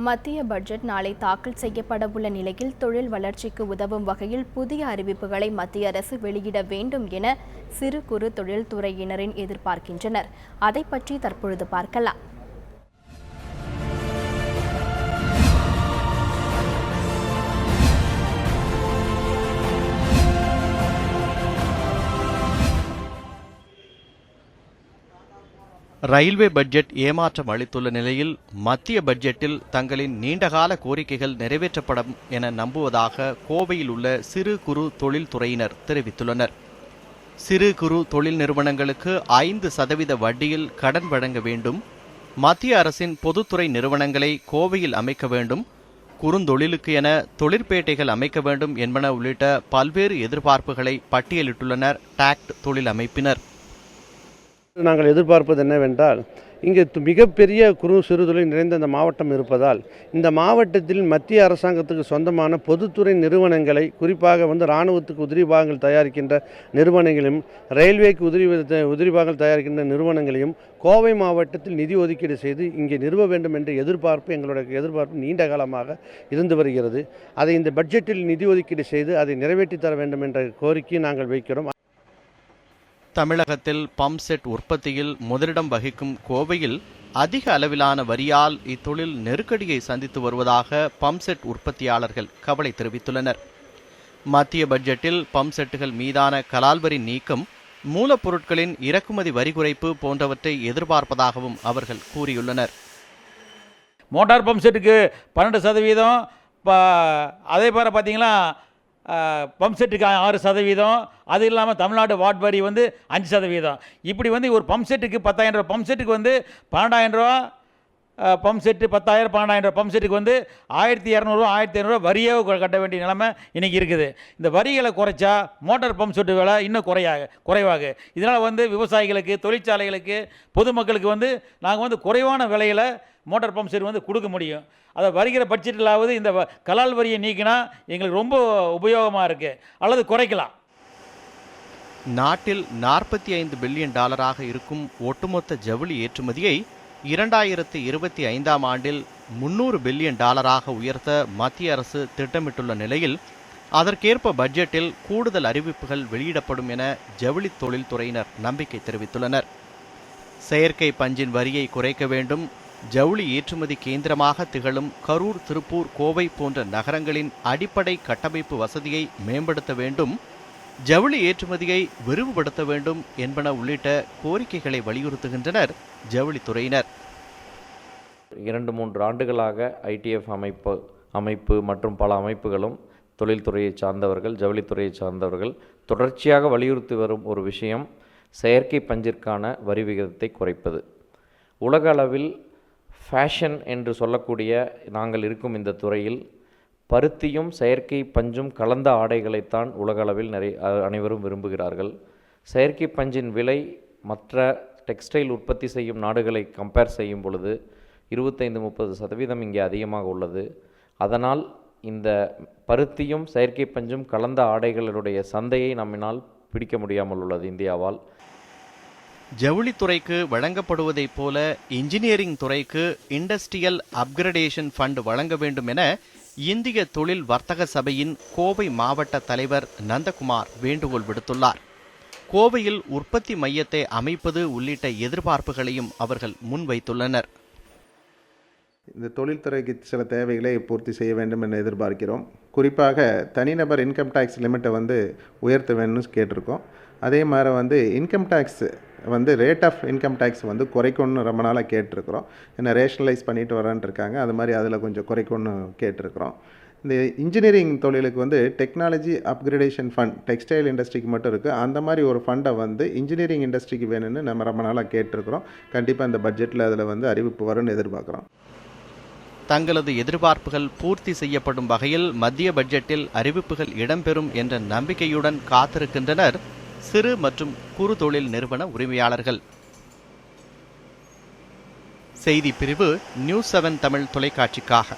மத்திய பட்ஜெட் நாளை தாக்கல் செய்யப்படவுள்ள நிலையில் தொழில் வளர்ச்சிக்கு உதவும் வகையில் புதிய அறிவிப்புகளை மத்திய அரசு வெளியிட வேண்டும் என சிறு குறு தொழில்துறையினரின் எதிர்பார்க்கின்றனர். அதை பற்றி தற்பொழுது பார்க்கலாம். ரயில்வே பட்ஜெட் ஏமாற்றம் அளித்துள்ள நிலையில் மத்திய பட்ஜெட்டில் தங்களின் நீண்டகால கோரிக்கைகள் நிறைவேற்றப்படும் என நம்புவதாக கோவையில் உள்ள சிறு குறு தொழில்துறையினர் தெரிவித்துள்ளனர். சிறு குறு தொழில் நிறுவனங்களுக்கு 5% வட்டியில் கடன் வழங்க வேண்டும், மத்திய அரசின் பொதுத்துறை நிறுவனங்களை கோவையில் அமைக்க வேண்டும், குறுந்தொழிலுக்கு என தொழிற்பேட்டைகள் அமைக்க வேண்டும் என்பன உள்ளிட்ட பல்வேறு எதிர்பார்ப்புகளை பட்டியலிட்டுள்ளனர் டாக்ட் தொழில் அமைப்பினர். நாங்கள் எதிர்பார்ப்பது என்னவென்றால், இங்கே மிகப்பெரிய குறு சிறு தொழில் நிறைந்த இந்த மாவட்டம் இருப்பதால் இந்த மாவட்டத்தில் மத்திய அரசாங்கத்துக்கு சொந்தமான பொதுத்துறை நிறுவனங்களை, குறிப்பாக இராணுவத்துக்கு உதிரி பாகங்கள் தயாரிக்கின்ற நிறுவனங்களையும், ரயில்வேக்கு உதிரி பாகங்கள் தயாரிக்கின்ற நிறுவனங்களையும் கோவை மாவட்டத்தில் நிதி ஒதுக்கீடு செய்து இங்கே நிறுவ வேண்டும் என்ற எங்களுடைய எதிர்பார்ப்பு நீண்ட காலமாக இருந்து வருகிறது. அதை இந்த பட்ஜெட்டில் நிதி ஒதுக்கீடு செய்து அதை நிறைவேற்றி தர வேண்டும் என்ற கோரிக்கையை நாங்கள் வைக்கிறோம். தமிழகத்தில் பம்ப் செட் உற்பத்தியில் முதலிடம் வகிக்கும் கோவையில் அதிக அளவிலான வரியால் இத்தொழில் நெருக்கடியை சந்தித்து வருவதாக பம்ப் செட் உற்பத்தியாளர்கள் கவலை தெரிவித்துள்ளனர். மத்திய பட்ஜெட்டில் பம்ப் செட்டுகள் மீதான கலால் வரி நீக்கம், மூலப்பொருட்களின் இறக்குமதி வரி குறைப்பு போன்றவற்றை எதிர்பார்ப்பதாகவும் அவர்கள் கூறியுள்ளனர். மோட்டார் பம்ப் செட்டுக்கு 12%, அதே போல பார்த்தீங்கன்னா பம்ப் செட்டுக்கு 6%, அது இல்லாமல் தமிழ்நாடு வாட் வரி 5%. இப்படி ஒரு பம்ப் செட்டுக்கு 10,000 ரூபா, பம்ப் செட்டுக்கு 12,000 ரூபா, பம்ப் செட்டு 10,000 12,000 ரூபா, பம்ப் செட்டுக்கு 1,200 ரூபா 1,500 ரூபா வரியே கட்ட வேண்டிய நிலைமை இன்றைக்கி இருக்குது. இந்த வரிகளை குறைச்சா மோட்டார் பம்ப் செட்டு விலை இன்னும் குறைவாக. இதனால் விவசாயிகளுக்கு, தொழிற்சாலைகளுக்கு, பொதுமக்களுக்கு நாங்கள் குறைவான விலையில் மோட்டார் பம்ப் செட் கொடுக்க முடியும். அதை வருகிற பட்ஜெட்டிலாவது இந்த கலால் வரியை நீக்கினா எங்களுக்கு ரொம்ப உபயோகமாக இருக்குது, அல்லது குறைக்கலாம். நாட்டில் $45 பில்லியன் இருக்கும் ஒட்டுமொத்த ஜவுளி ஏற்றுமதியை 2025ஆம் ஆண்டில் $300 பில்லியன் உயர்த்த மத்திய அரசு திட்டமிட்டுள்ள நிலையில் அதற்கேற்ப பட்ஜெட்டில் கூடுதல் அறிவிப்புகள் வெளியிடப்படும் என ஜவுளி தொழில்துறையினர் நம்பிக்கை தெரிவித்துள்ளனர். செயற்கை பஞ்சின் வரியை குறைக்க வேண்டும், ஜவுளி ஏற்றுமதி கேந்திரமாக திகழும் கரூர், திருப்பூர், கோவை போன்ற நகரங்களின் அடிப்படை கட்டமைப்பு வசதியை மேம்படுத்த வேண்டும், ஜவுளி ஏற்றுமதியை விரிவுபடுத்த வேண்டும் என்பன உள்ளிட்ட கோரிக்கைகளை வலியுறுத்துகின்றனர் ஜவுளித்துறையினர். 2-3 ஆண்டுகளாக ITF அமைப்பு மற்றும் பல அமைப்புகளும் தொழில்துறையை சார்ந்தவர்கள், ஜவுளித்துறையை சார்ந்தவர்கள் தொடர்ச்சியாக வலியுறுத்தி வரும் ஒரு விஷயம் செயற்கை பஞ்சிற்கான வரி விகிதத்தை குறைப்பது. உலக அளவில் ஃபேஷன் என்று சொல்லக்கூடிய நாங்கள் இருக்கும் இந்த துறையில் பருத்தியும் செயற்கை பஞ்சும் கலந்த ஆடைகளைத்தான் உலகளவில் அனைவரும் விரும்புகிறார்கள். செயற்கை பஞ்சின் விலை மற்ற டெக்ஸ்டைல் உற்பத்தி செய்யும் நாடுகளை கம்பேர் செய்யும் பொழுது 25-30% இங்கே அதிகமாக உள்ளது. அதனால் இந்த பருத்தியும் செயற்கை பஞ்சும் கலந்த ஆடைகளுடைய சந்தையை நம்மினால் பிடிக்க முடியாமல் உள்ளது இந்தியாவால். ஜவுளித்துறைக்கு வழங்கப்படுவதைப் போல இன்ஜினியரிங் துறைக்கு இண்டஸ்ட்ரியல் அப்கிரடேஷன் ஃபண்ட் வழங்க வேண்டும் என இந்திய தொழில் வர்த்தக சபையின் கோவை மாவட்ட தலைவர் நந்தகுமார் வேண்டுகோள் விடுத்துள்ளார். கோவையில் உற்பத்தி மையத்தை அமைப்பது உள்ளிட்ட எதிர்பார்ப்புகளையும் அவர்கள் முன்வைத்துள்ளனர். இந்த தொழில்துறைக்கு சில தேவைகளை பூர்த்தி செய்ய வேண்டும் என எதிர்பார்க்கிறோம். குறிப்பாக தனிநபர் இன்கம் டேக்ஸ் லிமிட்டை உயர்த்த வேணும்னு கேட்டிருக்கோம். அதே மாதிரி income tax rate of income tax குறைக்கணும்னு ரொம்ப நாளாக கேட்டிருக்கிறோம். ஏன்னா ரேஷனலைஸ் பண்ணிட்டு வரான்ட்டு இருக்காங்க, அது மாதிரி அதில் கொஞ்சம் குறைக்கணும்னு கேட்டிருக்கிறோம். இந்த இன்ஜினியரிங் தொழிலுக்கு டெக்னாலஜி அப்கிரேடேஷன் ஃபண்ட் டெக்ஸ்டைல் இண்டஸ்ட்ரிக்கு மட்டும் இருக்குது. அந்த மாதிரி ஒரு ஃபண்டை இன்ஜினியரிங் இண்டஸ்ட்ரிக்கு வேணும்னு நம்ம ரொம்ப நாளாக கேட்டிருக்கிறோம். கண்டிப்பாக இந்த பட்ஜெட்டில் அதில் அறிவிப்பு வரும்னு எதிர்பார்க்குறோம். தங்களது எதிர்பார்ப்புகள் பூர்த்தி செய்யப்படும் வகையில் மத்திய பட்ஜெட்டில் அறிவிப்புகள் இடம்பெறும் என்ற நம்பிக்கையுடன் காத்திருக்கின்றனர் சிறு மற்றும் குறு தொழில் நிறுவன உரிமையாளர்கள். செய்தி பிரிவு நியூஸ் 7 தமிழ் தொலைக்காட்சிக்காக.